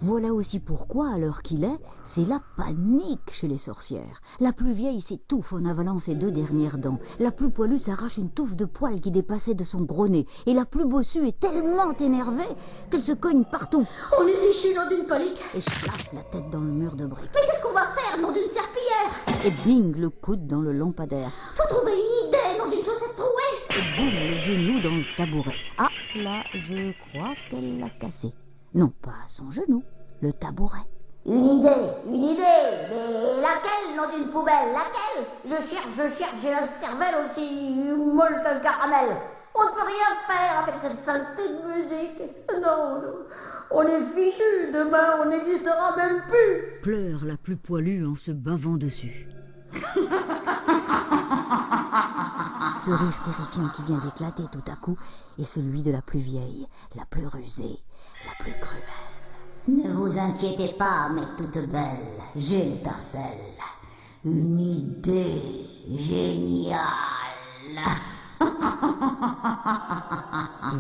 Voilà aussi pourquoi, à l'heure qu'il est, c'est la panique chez les sorcières. La plus vieille s'étouffe en avalant ses 2 dernières dents. La plus poilue s'arrache une touffe de poils qui dépassait de son gros nez. Et la plus bossue est tellement énervée qu'elle se cogne partout. On est fichu dans une colique. Et schlaffe la tête dans le mur de briques. Mais qu'est-ce qu'on va faire, nom d'une serpillière? Et bing, le coude dans le lampadaire. Faut trouver une idée, nom d'une chaussette trouée. Et boum, le genou dans le tabouret. Ah, là, je crois qu'elle l'a cassé. Non, pas son genou, le tabouret. Une idée, mais laquelle, nom d'une poubelle, laquelle? Je cherche, j'ai la cervelle aussi molle que le caramel. On ne peut rien faire avec cette saleté de musique. Non, on est fichu, demain on n'existera même plus. Pleure la plus poilue en se bavant dessus. Ce rire terrifiant qui vient d'éclater tout à coup est celui de la plus vieille, la plus rusée, la plus cruelle. Ne vous inquiétez pas, mes toutes belles, j'ai l'étincelle. Une idée géniale. Et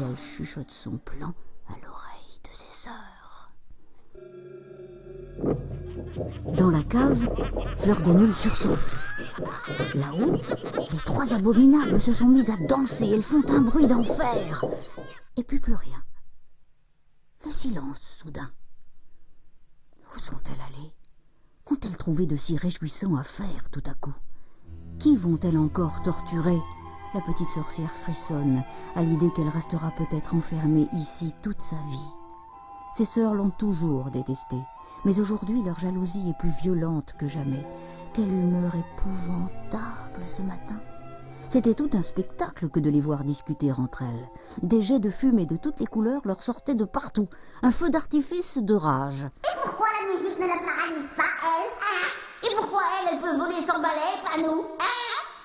elle chuchote son plan à l'oreille de ses sœurs. Dans la cave, Fleur de Nul sursaute. Là-haut, les 3 abominables se sont mises à danser. Elles font un bruit d'enfer. Et puis plus rien. Le silence soudain. Où sont-elles allées? Qu'ont-elles trouvé de si réjouissant à faire tout à coup? Qui vont-elles encore torturer? La petite sorcière frissonne à l'idée qu'elle restera peut-être enfermée ici toute sa vie. Ses sœurs l'ont toujours détestée, mais aujourd'hui leur jalousie est plus violente que jamais. Quelle humeur épouvantable ce matin! C'était tout un spectacle que de les voir discuter entre elles. Des jets de fumée de toutes les couleurs leur sortaient de partout, un feu d'artifice de rage. Et pourquoi la musique ne la paralyse pas, elle, hein? Et pourquoi elle peut voler sans balai, pas nous, hein?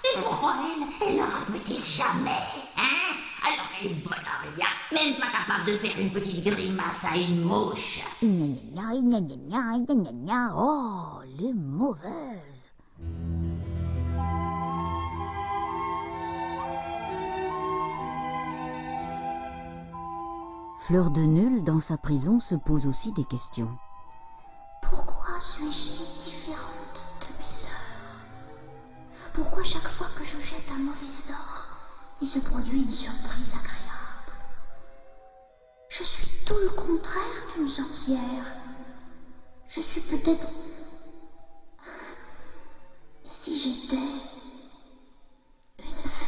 Et pourquoi elle ne rapetisse jamais, hein? Alors qu'elle est bonne à rien, même pas capable de faire une petite grimace à une mouche. Oh, les mauvaises! Fleur de Nul, dans sa prison, se pose aussi des questions. Pourquoi suis-je si différente de mes sœurs? Pourquoi chaque fois que je jette un mauvais sort, il se produit une surprise agréable? Je suis tout le contraire d'une sorcière. Je suis peut-être... Et si j'étais une fée?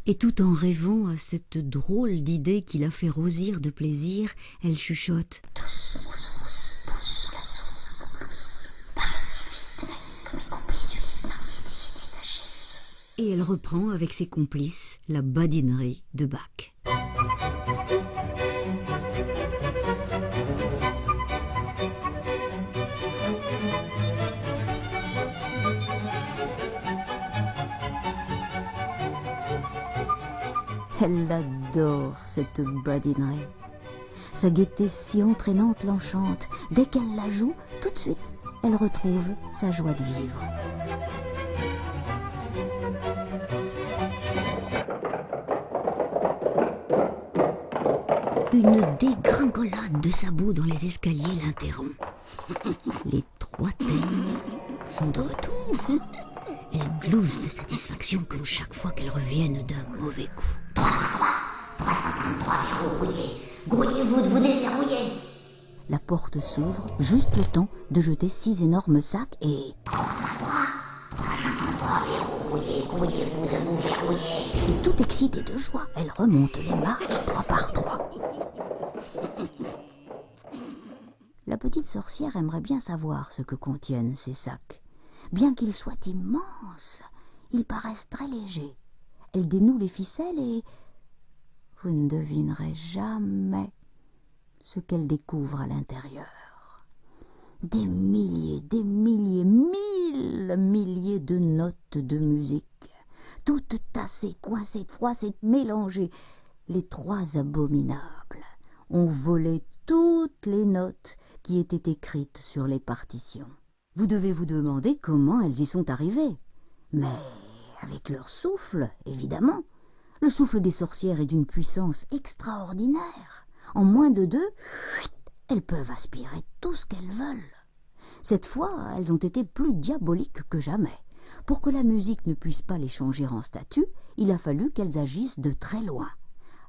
Et tout en rêvant à cette drôle d'idée qui la fait rosir de plaisir, elle chuchote. Tous, pousse, pousse, la source, pousse. Par le civis de naïs, comme mes complices Ulysse, Narcisse, agissent. Et elle reprend avec ses complices la badinerie de Bach. Elle adore cette badinerie. Sa gaieté si entraînante l'enchante. Dès qu'elle la joue, tout de suite, elle retrouve sa joie de vivre. Une dégringolade de sabots dans les escaliers l'interrompt. Les 3 teignes sont de retour. Elle glousse de satisfaction comme chaque fois qu'elles reviennent d'un mauvais coup. 353 verrouillés. Grouillez-vous de vous déverrouiller. La porte s'ouvre, juste le temps de jeter 6 énormes sacs et... 353 verrouillés. Grouillez-vous de vous verrouiller. Et tout excitée de joie, elle remonte les marches 3 par 3. La petite sorcière aimerait bien savoir ce que contiennent ces sacs. Bien qu'ils soient immenses, ils paraissent très légers. Elle dénoue les ficelles et... vous ne devinerez jamais ce qu'elle découvre à l'intérieur. Des milliers, 1000 milliers de notes de musique, toutes tassées, coincées, froissées, mélangées. Les 3 abominables ont volé toutes les notes qui étaient écrites sur les partitions. Vous devez vous demander comment elles y sont arrivées. Mais avec leur souffle, évidemment. Le souffle des sorcières est d'une puissance extraordinaire. En moins de 2, elles peuvent aspirer tout ce qu'elles veulent. Cette fois, elles ont été plus diaboliques que jamais. Pour que la musique ne puisse pas les changer en statues, il a fallu qu'elles agissent de très loin.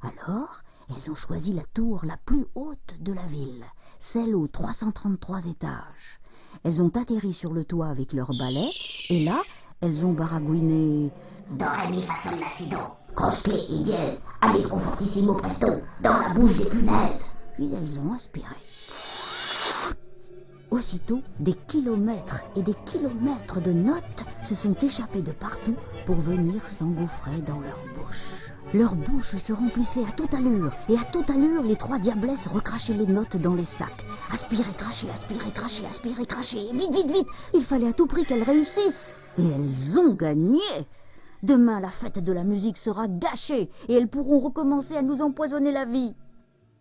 Alors, elles ont choisi la tour la plus haute de la ville, celle aux 333 étages. Elles ont atterri sur le toit avec leurs balais, et là, elles ont baragouiné « Do, ré, mi, fa, sol, la, si, do, croche, clé et dièse, allegro, fortissimo, presto, dans la bouche des punaises. » Puis elles ont aspiré. Aussitôt, des kilomètres et des kilomètres de notes se sont échappés de partout pour venir s'engouffrer dans leur bouche. Leurs bouches se remplissaient à toute allure, et à toute allure, les trois diablesses recrachaient les notes dans les sacs. Aspirer, cracher, aspirer, cracher, aspirer, cracher. Vite, vite, vite! Il fallait à tout prix qu'elles réussissent. Et elles ont gagné. Demain, la fête de la musique sera gâchée, et elles pourront recommencer à nous empoisonner la vie.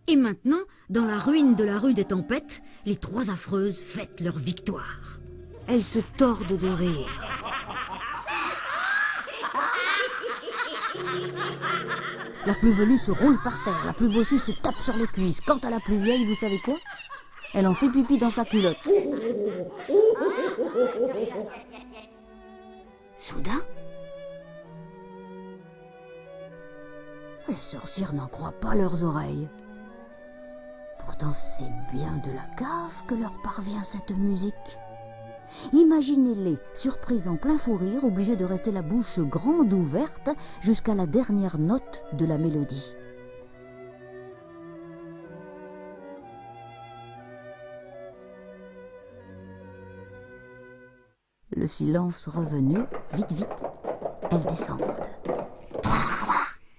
Et maintenant, dans la ruine de la rue des Tempêtes, les trois affreuses fêtent leur victoire. Elles se tordent de rire. La plus velue se roule par terre, la plus bossue se tape sur les cuisses. Quant à la plus vieille, vous savez quoi? Elle en fait pipi dans sa culotte. Soudain, les sorcières n'en croient pas leurs oreilles. Pourtant, c'est bien de la cave que leur parvient cette musique. Imaginez-les, surprises en plein fou rire, obligées de rester la bouche grande ouverte jusqu'à la dernière note de la mélodie. Le silence revenu, vite, vite, elles descendent.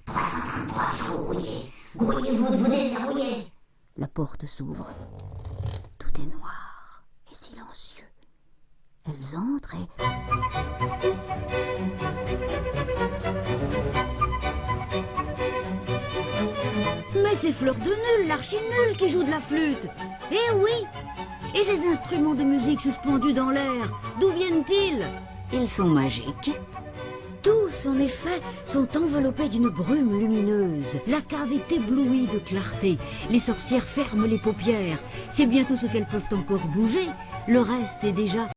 333, verrouillé. Grouillez-vous de vous déverrouiller. La porte s'ouvre. Tout est noir et silencieux. Elles entrent et... Mais c'est Fleur de Nul, l'archi-nul, qui joue de la flûte. Eh oui! Et ces instruments de musique suspendus dans l'air, d'où viennent-ils? Ils sont magiques. Tous, en effet, sont enveloppés d'une brume lumineuse. La cave est éblouie de clarté. Les sorcières ferment les paupières. C'est bientôt ce qu'elles peuvent encore bouger. Le reste est déjà